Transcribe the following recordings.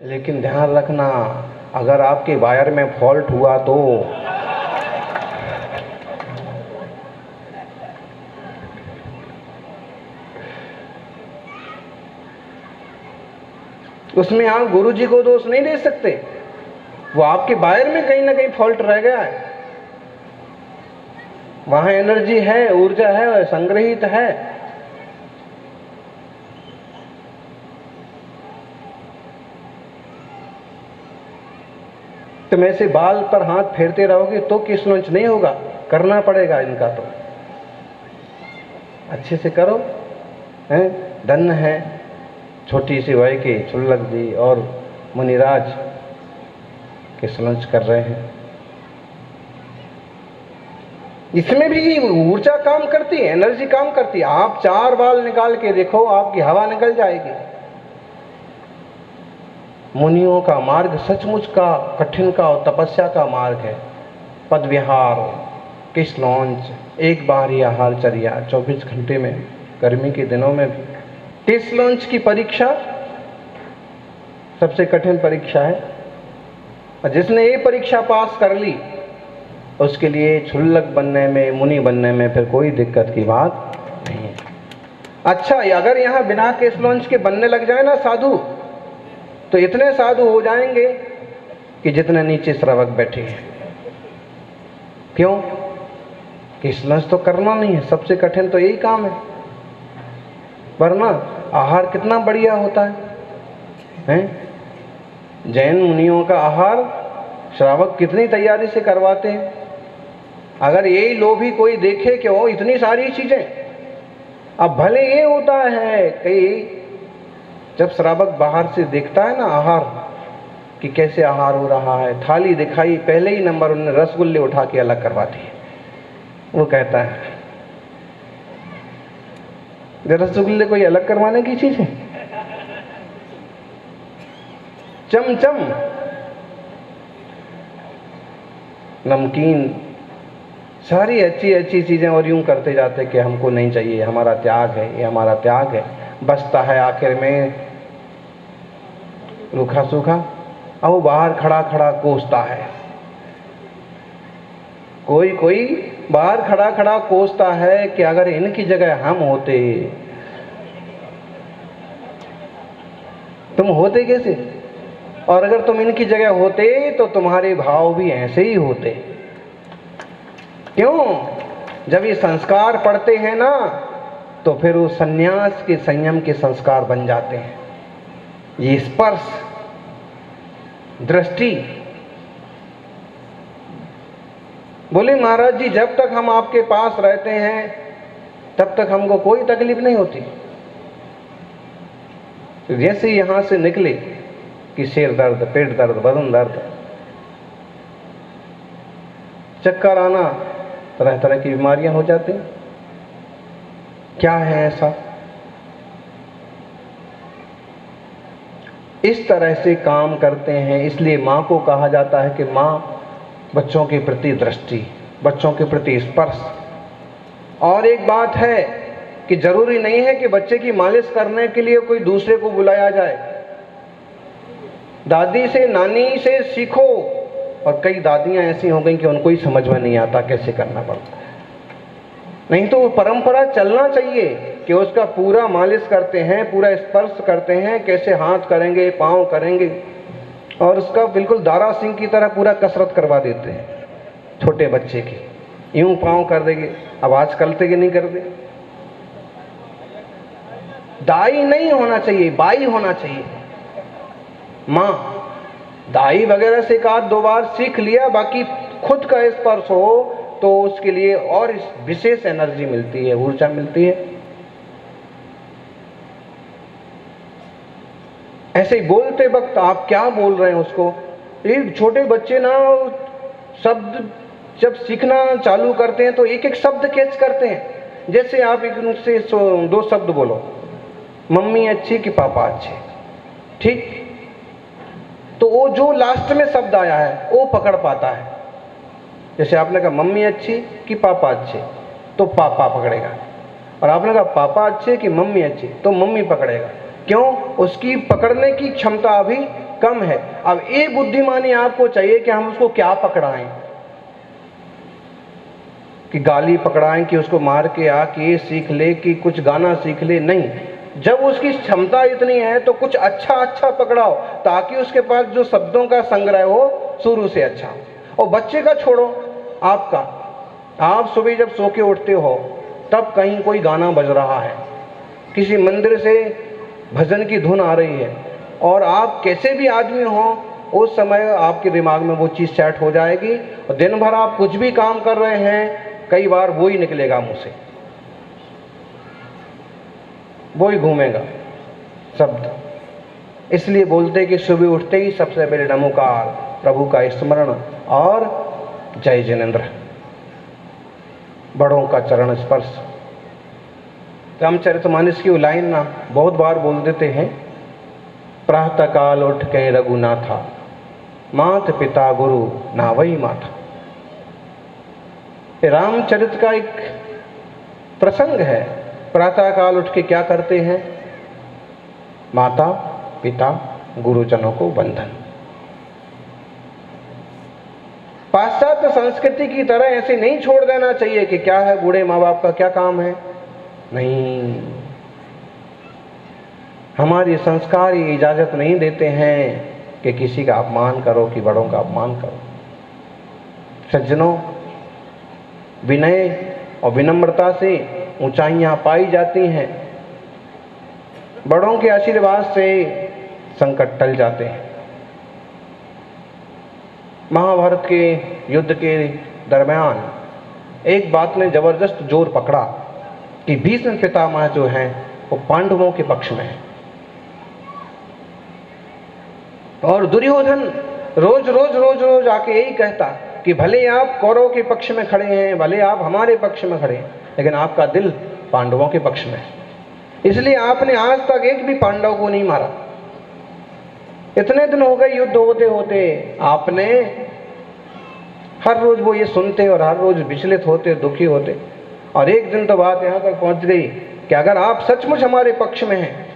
लेकिन ध्यान रखना, अगर आपके वायर में फॉल्ट हुआ तो उसमें आप गुरुजी को दोष नहीं दे सकते। वो आपके वायर में कहीं ना कहीं फॉल्ट रह गया है। वहां एनर्जी है, ऊर्जा है, संग्रहित है। तुम ऐसे बाल पर हाथ फेरते रहोगे तो किस लॉन्च नहीं होगा, करना पड़ेगा इनका तो अच्छे से करो। हैं, धन्य है छोटी सी वय के छुल्लक जी और मुनिराज के सलंच कर रहे हैं। इसमें भी ऊर्जा काम करती है, एनर्जी काम करती है। आप 4 बाल निकाल के देखो, आपकी हवा निकल जाएगी। मुनियों का मार्ग सचमुच का कठिन का और तपस्या का मार्ग है। पद विहार, किस लॉन्च, एक बार ही आहारचर्या 24 घंटे में, गर्मी के दिनों में भी। किस लॉन्च की परीक्षा सबसे कठिन परीक्षा है, और जिसने ये परीक्षा पास कर ली उसके लिए छुल्लक बनने में, मुनि बनने में फिर कोई दिक्कत की बात नहीं है। अच्छा, अगर यहाँ बिना केस लॉन्च के बनने लग जाए ना साधु, तो इतने साधु हो जाएंगे कि जितने नीचे श्रावक बैठे हैं। क्यों? केस लॉन्च तो करना नहीं है, सबसे कठिन तो यही काम है। वरना आहार कितना बढ़िया होता है? जैन मुनियों का आहार श्रावक कितनी तैयारी से करवाते हैं। अगर यही लोभी कोई देखे कि वो इतनी सारी चीजें, अब भले ये होता है कई जब श्रावक बाहर से देखता है ना आहार कि कैसे आहार हो रहा है, थाली दिखाई, पहले ही नंबर उन्होंने रसगुल्ले उठा के अलग करवा दिए। वो कहता है रसगुल्ले कोई अलग करवाने की चीज है? चमचम नमकीन, सारी अच्छी अच्छी चीजें, और यूं करते जाते कि हमको नहीं चाहिए, हमारा त्याग है, ये हमारा त्याग है। बचता है आखिर में रूखा सूखा, और वो बाहर खड़ा खड़ा कोसता है। कोई कोई बाहर खड़ा खड़ा कोसता है कि अगर इनकी जगह हम होते, तुम होते कैसे, और अगर तुम इनकी जगह होते तो तुम्हारे भाव भी ऐसे ही होते। क्यों? जब ये संस्कार पढ़ते हैं ना, तो फिर वो सन्यास के संयम के संस्कार बन जाते हैं। ये स्पर्श, दृष्टि। बोले महाराज जी, जब तक हम आपके पास रहते हैं तब तक हमको कोई तकलीफ नहीं होती। तो जैसे यहां से निकले कि सिर दर्द, पेट दर्द, बदन दर्द, चक्कर आना, तरह तरह की बीमारियां हो जाती हैं। क्या है ऐसा? इस तरह से काम करते हैं। इसलिए माँ को कहा जाता है कि माँ बच्चों के प्रति दृष्टि, बच्चों के प्रति स्पर्श। और एक बात है कि जरूरी नहीं है कि बच्चे की मालिश करने के लिए कोई दूसरे को बुलाया जाए। दादी से, नानी से सीखो। और कई दादियां ऐसी हो गई कि उनको ही समझ में नहीं आता कैसे करना पड़ता है। नहीं तो वो परंपरा चलना चाहिए कि उसका पूरा मालिश करते हैं, पूरा स्पर्श करते हैं, कैसे हाथ करेंगे, पांव करेंगे, और उसका बिल्कुल दारा सिंह की तरह पूरा कसरत करवा देते हैं छोटे बच्चे की। यूं पांव कर देंगे, अब आजकल के नहीं कर दे। दाई नहीं होना चाहिए, बाई होना चाहिए। माँ दाई वगैरह से 1-2 बार सीख लिया, बाकी खुद का स्पर्श हो तो उसके लिए और विशेष एनर्जी मिलती है, ऊर्जा मिलती है। ऐसे ही बोलते वक्त आप क्या बोल रहे हैं उसको, ये छोटे बच्चे ना शब्द जब सीखना चालू करते हैं तो एक एक शब्द कैच करते हैं। जैसे आप एक से 2 शब्द बोलो, मम्मी अच्छी कि पापा अच्छे, ठीक, तो वो जो लास्ट में शब्द आया है वो पकड़ पाता है। जैसे आपने कहा मम्मी अच्छी कि पापा अच्छे, तो पापा पकड़ेगा, और आपने कहा पापा अच्छे कि मम्मी अच्छी, तो मम्मी पकड़ेगा। क्यों? उसकी पकड़ने की क्षमता अभी कम है। अब ये बुद्धिमानी आपको चाहिए कि हम उसको क्या पकड़ाएं, कि गाली पकड़ाएं, कि उसको मार के आके ये सीख ले, कि कुछ गाना सीख ले। नहीं, जब उसकी क्षमता इतनी है तो कुछ अच्छा अच्छा पकड़ाओ, ताकि उसके पास जो शब्दों का संग्रह हो शुरू से अच्छा हो। और बच्चे का छोड़ो, आपका, आप सुबह जब सो के उठते हो तब कहीं कोई गाना बज रहा है, किसी मंदिर से भजन की धुन आ रही है, और आप कैसे भी आदमी हो उस समय आपके दिमाग में वो चीज़ सेट हो जाएगी, और दिन भर आप कुछ भी काम कर रहे हैं, कई बार वो ही निकलेगा मुंह से, वो ही घूमेगा शब्द। इसलिए बोलते कि सुबह उठते ही सबसे पहले नमोकार, प्रभु का स्मरण और जय जिनेन्द्र, बड़ों का चरण स्पर्श। रामचरितमानस की लाइन ना बहुत बार बोल देते हैं, प्रातः काल उठ के रघुनाथा, मात पिता गुरु ना वही माथा। रामचरित का एक प्रसंग है। प्रातः काल उठ के क्या करते हैं? माता पिता गुरुजनों को वंदन। पाश्चात्य संस्कृति की तरह ऐसे नहीं छोड़ देना चाहिए कि क्या है, बूढ़े माँ बाप का क्या काम है। नहीं, हमारे संस्कार ये इजाजत नहीं देते हैं कि किसी का अपमान करो, कि बड़ों का अपमान करो। सज्जनों, विनय और विनम्रता से ऊंचाइयां पाई जाती हैं, बड़ों के आशीर्वाद से संकट टल जाते हैं। महाभारत के युद्ध के दरमियान एक बात ने जबरदस्त जोर पकड़ा कि भीष्म पितामह जो हैं वो पांडवों के पक्ष में है, और दुर्योधन रोज रोज रोज रोज आके यही कहता कि भले आप कौरव के पक्ष में खड़े हैं, भले आप हमारे पक्ष में खड़े हैं, लेकिन आपका दिल पांडवों के पक्ष में है। इसलिए आपने आज तक एक भी पांडव को नहीं मारा। इतने दिन हो गए युद्ध होते होते, आपने हर रोज वो ये सुनते और हर रोज विचलित होते, दुखी होते, और एक दिन तो बात यहां तक पहुंच गई कि अगर आप सचमुच हमारे पक्ष में हैं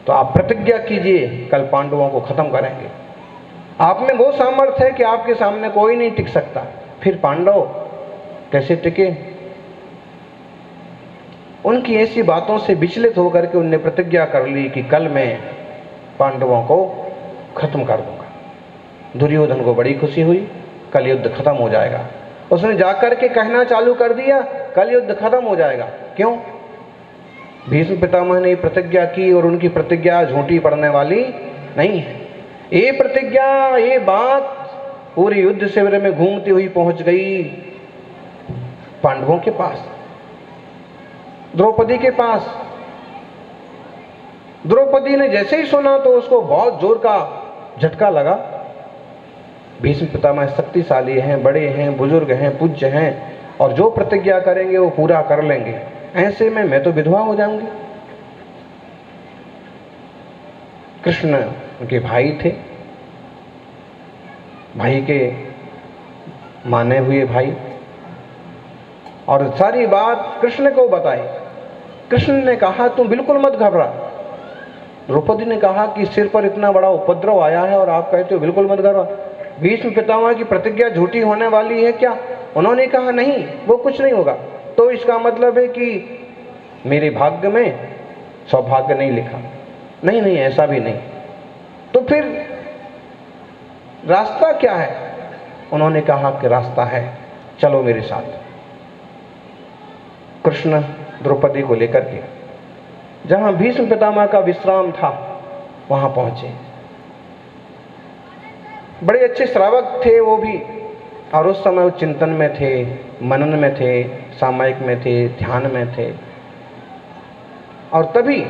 तो आप प्रतिज्ञा कीजिए कल पांडवों को खत्म करेंगे। आप में वो सामर्थ्य है कि आपके सामने कोई नहीं टिक सकता, फिर पांडव कैसे टिके? उनकी ऐसी बातों से विचलित होकर के उनने प्रतिज्ञा कर ली कि कल मैं पांडवों को खत्म कर दूंगा। दुर्योधन को बड़ी खुशी हुई, कल युद्ध खत्म हो जाएगा। उसने जाकर के कहना चालू कर दिया कल युद्ध खत्म हो जाएगा। क्यों? भीष्म पितामह ने प्रतिज्ञा की, और उनकी प्रतिज्ञा झूठी पड़ने वाली नहीं है। ये प्रतिज्ञा, ये बात पूरे युद्ध शिविर में घूमती हुई पहुंच गई पांडवों के पास, द्रौपदी के पास। द्रौपदी ने जैसे ही सुना तो उसको बहुत जोर का झटका लगा। भीष्म पितामह शक्तिशाली हैं, बड़े हैं, बुजुर्ग हैं, पूज्य हैं, और जो प्रतिज्ञा करेंगे वो पूरा कर लेंगे। ऐसे में मैं तो विधवा हो जाऊंगी। कृष्ण उनके भाई थे, भाई के माने हुए भाई, और सारी बात कृष्ण को बताई। कृष्ण ने कहा तुम बिल्कुल मत घबरा। द्रौपदी ने कहा कि सिर पर इतना बड़ा उपद्रव आया है और आप कहते हो बिल्कुल मत घबरा। भीष्म पितामह की प्रतिज्ञा झूठी होने वाली है क्या? उन्होंने कहा नहीं, वो कुछ नहीं होगा। तो इसका मतलब है कि मेरे भाग्य में सौभाग्य नहीं लिखा। नहीं नहीं, ऐसा भी नहीं। तो फिर रास्ता क्या है? उन्होंने कहा कि रास्ता है, चलो मेरे साथ। कृष्ण द्रौपदी को लेकर के जहां भीष्म पितामह का विश्राम था वहां पहुंचे। बड़े अच्छे श्रावक थे वो भी, और उस समय वो चिंतन में थे, मनन में थे, सामायिक में थे, ध्यान में थे। और तभी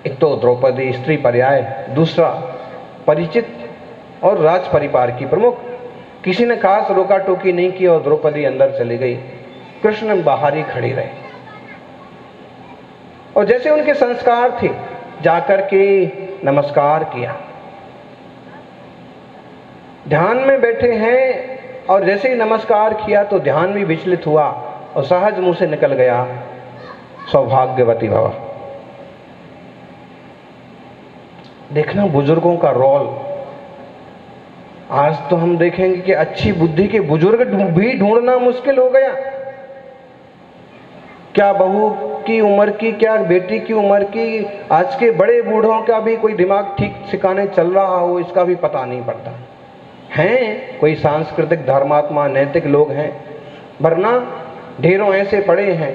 एक तो द्रौपदी स्त्री पर्याय, दूसरा परिचित और राज परिवार की प्रमुख, किसी ने खास रोका टोकी नहीं की और द्रौपदी अंदर चली गई। कृष्ण बाहर ही खड़ी रहे, और जैसे उनके संस्कार थे जाकर के नमस्कार किया। ध्यान में बैठे हैं और जैसे ही नमस्कार किया तो ध्यान भी विचलित हुआ और सहज मुंह से निकल गया, सौभाग्यवती भव। देखना बुजुर्गों का रोल। आज तो हम देखेंगे कि अच्छी बुद्धि के बुजुर्ग भी ढूंढना मुश्किल हो गया। क्या बहू की उम्र की, क्या बेटी की उम्र की, आज के बड़े बूढ़ों का भी कोई दिमाग ठीक ठिकाने चल रहा हो, इसका भी पता नहीं पड़ता। हैं कोई सांस्कृतिक धर्मात्मा नैतिक लोग हैं, वरना ढेरों ऐसे पड़े हैं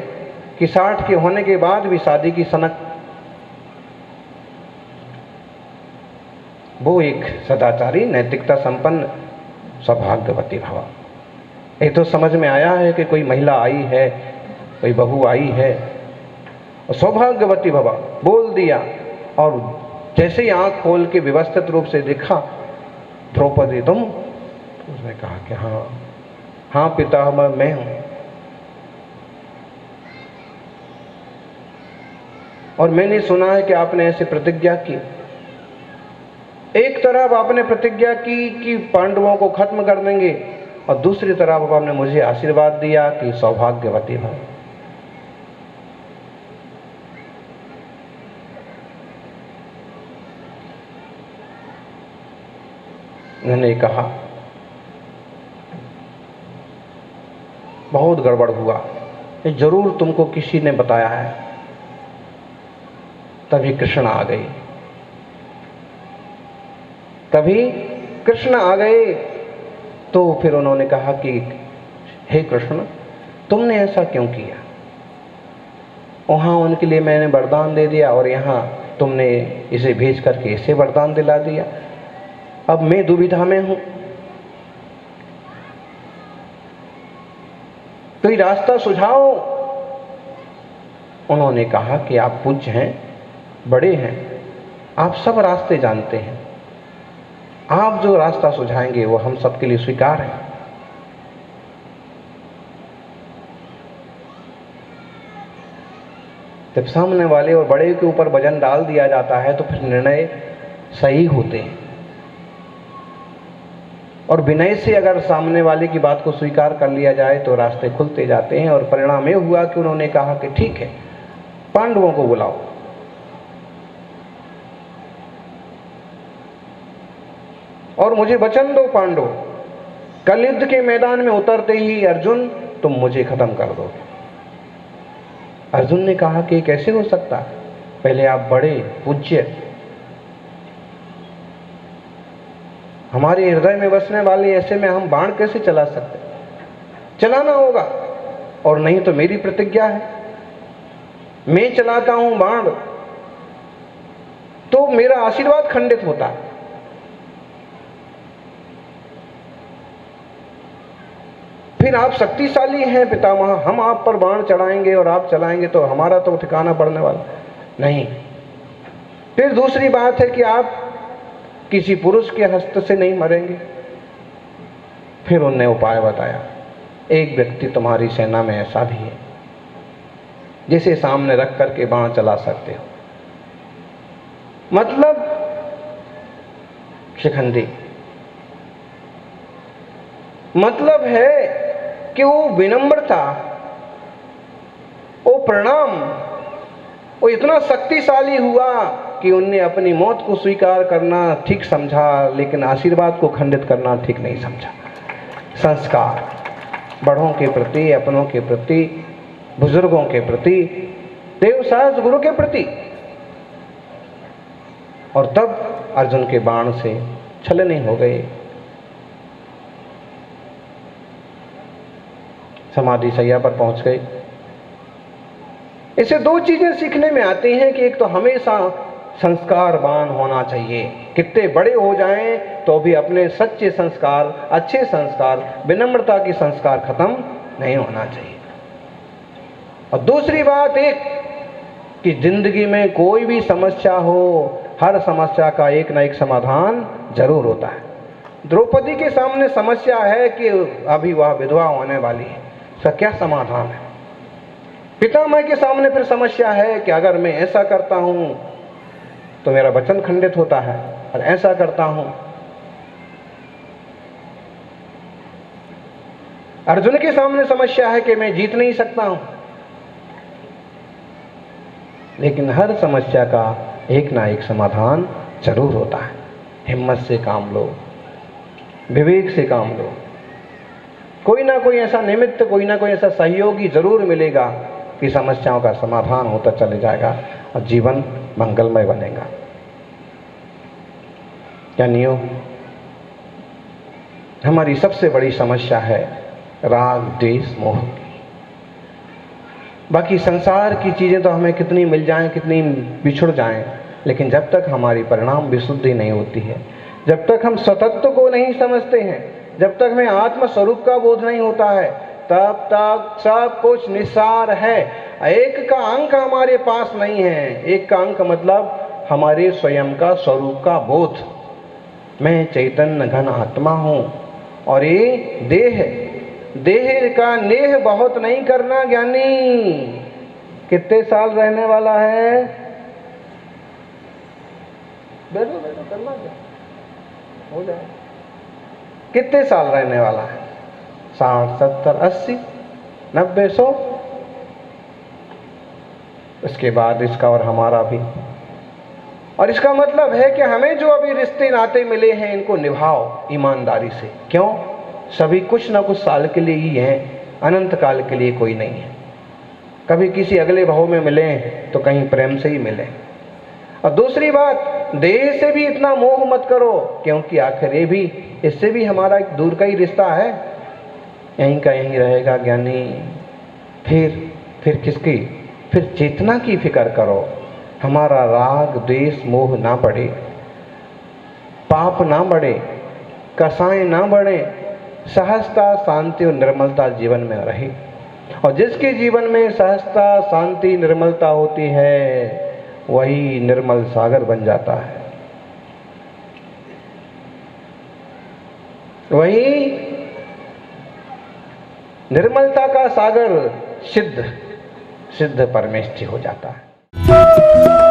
कि 60 के होने के बाद भी शादी की सनक। वो एक सदाचारी नैतिकता संपन्न सौभाग्यवती भव। ये तो समझ में आया है कि कोई महिला आई है, कोई बहू आई है, और सौभाग्यवती भव बोल दिया। और जैसे ही आंख खोल के व्यवस्थित रूप से देखा, द्रौपदी तुम? उसने कहा कि हाँ हाँ पितामह मैं हूं। और मैंने सुना है कि आपने ऐसे प्रतिज्ञा की। एक तरफ आपने प्रतिज्ञा की कि पांडवों को खत्म कर देंगे, और दूसरी तरफ आपने मुझे आशीर्वाद दिया कि सौभाग्यवती भव। मैंने कहा बहुत गड़बड़ हुआ, ये जरूर तुमको किसी ने बताया है। तभी कृष्ण आ गए, तभी कृष्ण आ गए। तो फिर उन्होंने कहा कि हे कृष्ण, तुमने ऐसा क्यों किया? वहां उनके लिए मैंने वरदान दे दिया और यहाँ तुमने इसे भेज करके इसे वरदान दिला दिया। अब मैं दुविधा में हूं, कोई रास्ता सुझाओ। उन्होंने कहा कि आप पूज्य हैं, बड़े हैं, आप सब रास्ते जानते हैं, आप जो रास्ता सुझाएंगे वो हम सबके लिए स्वीकार है। जब सामने वाले और बड़े के ऊपर वजन डाल दिया जाता है तो फिर निर्णय सही होते हैं। और विनय से अगर सामने वाले की बात को स्वीकार कर लिया जाए तो रास्ते खुलते जाते हैं। और परिणाम यह हुआ कि उन्होंने कहा कि ठीक है, पांडवों को बुलाओ। और मुझे वचन दो पांडव, कल युद्ध के मैदान में उतरते ही अर्जुन तुम मुझे खत्म कर दोगे। अर्जुन ने कहा कि कैसे हो सकता, पहले आप बड़े पूज्य, हमारे हृदय में बसने वाले, ऐसे में हम बाण कैसे चला सकते? चलाना होगा, और नहीं तो मेरी प्रतिज्ञा है, मैं चलाता हूं बाण तो मेरा आशीर्वाद खंडित होता है। फिर आप शक्तिशाली हैं पितामह, हम आप पर बाण चढ़ाएंगे और आप चलाएंगे तो हमारा तो ठिकाना पड़ने वाला नहीं। फिर दूसरी बात है कि आप किसी पुरुष के हस्त से नहीं मरेंगे। फिर उनने उपाय बताया, एक व्यक्ति तुम्हारी सेना में ऐसा भी है जिसे सामने रख करके बाण चला सकते हो। मतलब शिखंडी, मतलब है कि वो विनम्रता, वो प्रणाम, वो इतना शक्तिशाली हुआ कि उनने अपनी मौत को स्वीकार करना ठीक समझा, लेकिन आशीर्वाद को खंडित करना ठीक नहीं समझा। संस्कार बड़ों के प्रति, अपनों के प्रति, बुजुर्गों के प्रति, देव सहज गुरु के प्रति। और तब अर्जुन के बाण से छलनी हो गए। समाधि सैया पर पहुंच गए। इसे दो चीजें सीखने में आती हैं कि एक तो हमेशा संस्कारवान होना चाहिए, कितने बड़े हो जाएं तो भी अपने सच्चे संस्कार, अच्छे संस्कार, विनम्रता की संस्कार खत्म नहीं होना चाहिए। और दूसरी बात एक कि जिंदगी में कोई भी समस्या हो, हर समस्या का एक ना एक समाधान जरूर होता है। द्रौपदी के सामने समस्या है कि अभी वह विधवा होने वाली है, इसका क्या समाधान है? पितामह के सामने फिर समस्या है कि अगर मैं ऐसा करता हूं तो मेरा वचन खंडित होता है, और ऐसा करता हूं अर्जुन के सामने समस्या है कि मैं जीत नहीं सकता हूं, लेकिन हर समस्या का एक ना एक समाधान जरूर होता है। हिम्मत से काम लो, विवेक से काम लो, कोई ना कोई ऐसा निमित्त, कोई ना कोई ऐसा सहयोगी जरूर मिलेगा कि समस्याओं का समाधान होता चले जाएगा और जीवन मंगलमय बनेगा। यानियों, हमारी सबसे बड़ी समस्या है राग द्वेष मोह। बाकी संसार की चीजें तो हमें कितनी मिल जाएं, कितनी बिछुड़ जाएं, लेकिन जब तक हमारी परिणाम विशुद्धि नहीं होती है, जब तक हम स्वतत्व को नहीं समझते हैं, जब तक हमें आत्म स्वरूप का बोध नहीं होता है, तब तक सब कुछ निस्सार है। एक का अंक हमारे पास नहीं है। एक का अंक मतलब हमारे स्वयं का स्वरूप का बोध। मैं चैतन्य घन आत्मा हूं और ये देह, देह का नेह बहुत नहीं करना ज्ञानी। कितने साल रहने वाला है? बैठो बैठो, करना क्या, हो जाए। कितने साल रहने वाला है? 60, 70, 80, 90, 100। इसके बाद इसका और हमारा भी। और इसका मतलब है कि हमें जो अभी रिश्ते नाते मिले हैं, इनको निभाओ ईमानदारी से। क्यों? सभी कुछ ना कुछ साल के लिए ही हैं, अनंत काल के लिए कोई नहीं है। कभी किसी अगले भाव में मिले तो कहीं प्रेम से ही मिले। और दूसरी बात, देह से भी इतना मोह मत करो, क्योंकि आखिर ये भी, इससे भी हमारा एक दूर का ही रिश्ता है, यहीं का यहीं रहेगा ज्ञानी। फिर किसकी? फिर चेतना की फिक्र करो। हमारा राग द्वेष मोह ना बढ़े, पाप ना बढ़े, कसाएं ना बढ़े, सहजता शांति और निर्मलता जीवन में रहे। और जिसके जीवन में सहजता शांति निर्मलता होती है, वही निर्मल सागर बन जाता है। वही निर्मलता का सागर सिद्ध परमेष्ठी हो जाता है।